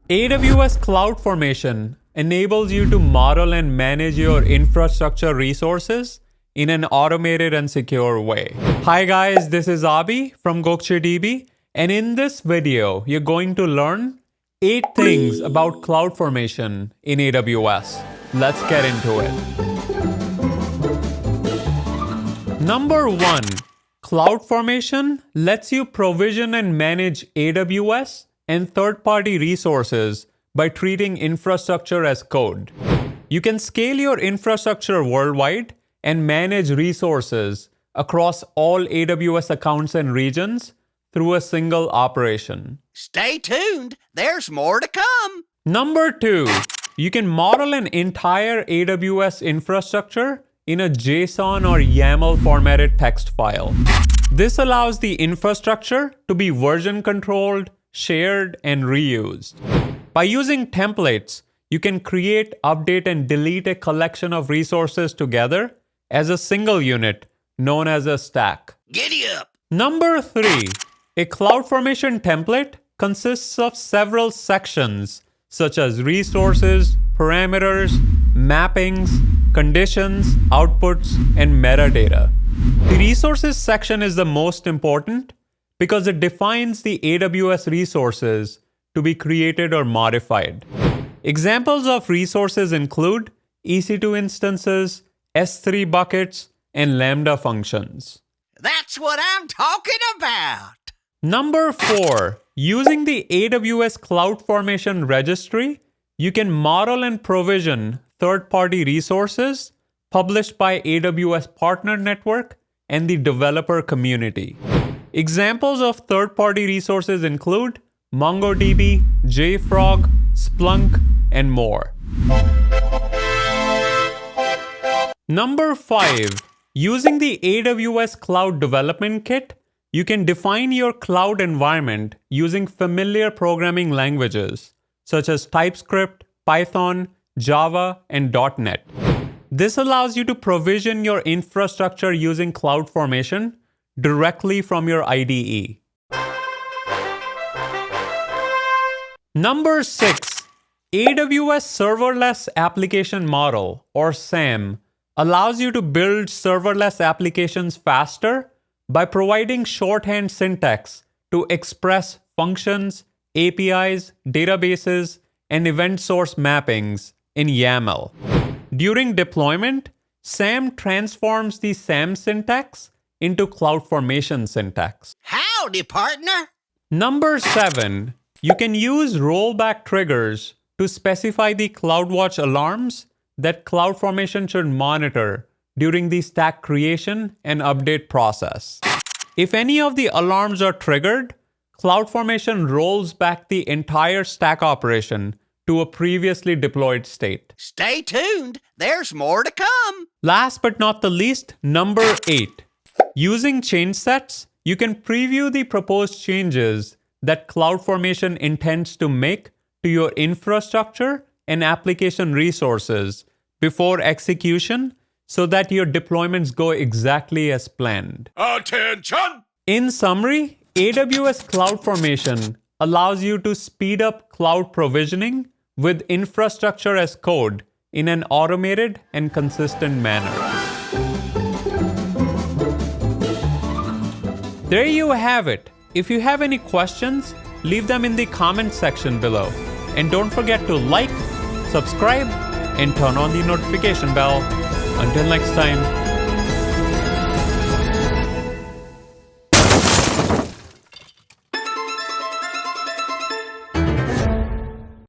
AWS CloudFormation enables you to model and manage your infrastructure resources in an automated and secure way. Hi guys, this is Abi from GokceDB, and in this video, you're going to learn 8 things about CloudFormation in AWS. Let's get into it. Number 1, CloudFormation lets you provision and manage AWS and third-party resources by treating infrastructure as code. You can scale your infrastructure worldwide and manage resources across all AWS accounts and regions through a single operation. Stay tuned, there's more to come. Number 2, you can model an entire AWS infrastructure in a Json or YAML formatted text file. This allows the infrastructure to be version controlled, shared, and reused. By using templates, you can create, update, and delete a collection of resources together as a single unit known as a stack. Giddy up. Number 3, a CloudFormation template consists of several sections such as resources, parameters, mappings, conditions, outputs, and metadata. The resources section is the most important because it defines the AWS resources to be created or modified. Examples of resources include EC2 instances, S3 buckets, and Lambda functions. That's what I'm talking about. Number 4, using the AWS CloudFormation registry, you can model and provision third-party resources published by AWS Partner Network and the developer community. Examples of third-party resources include MongoDB, JFrog, Splunk, and more. Number 5, using the AWS Cloud Development Kit, you can define your cloud environment using familiar programming languages such as TypeScript, Python, Java, and .NET. This allows you to provision your infrastructure using CloudFormation directly from your IDE. Number 6, AWS Serverless Application Model, or SAM, allows you to build serverless applications faster by providing shorthand syntax to express functions, APIs, databases, and event source mappings in YAML. During deployment, SAM transforms the SAM syntax into CloudFormation syntax. Howdy, partner. Number 7, you can use Rollback Triggers to specify the CloudWatch alarms that CloudFormation should monitor during the stack creation and update process. If any of the alarms are triggered, CloudFormation rolls back the entire stack operation to a previously deployed state. Stay tuned, there's more to come. Last but not the least, number 8. Using change sets, you can preview the proposed changes that CloudFormation intends to make to your infrastructure and application resources before execution so that your deployments go exactly as planned. Attention! In summary, AWS CloudFormation allows you to speed up cloud provisioning with infrastructure as code in an automated and consistent manner. There you have it. If you have any questions, leave them in the comment section below. And don't forget to like, subscribe, and turn on the notification bell. Until next time,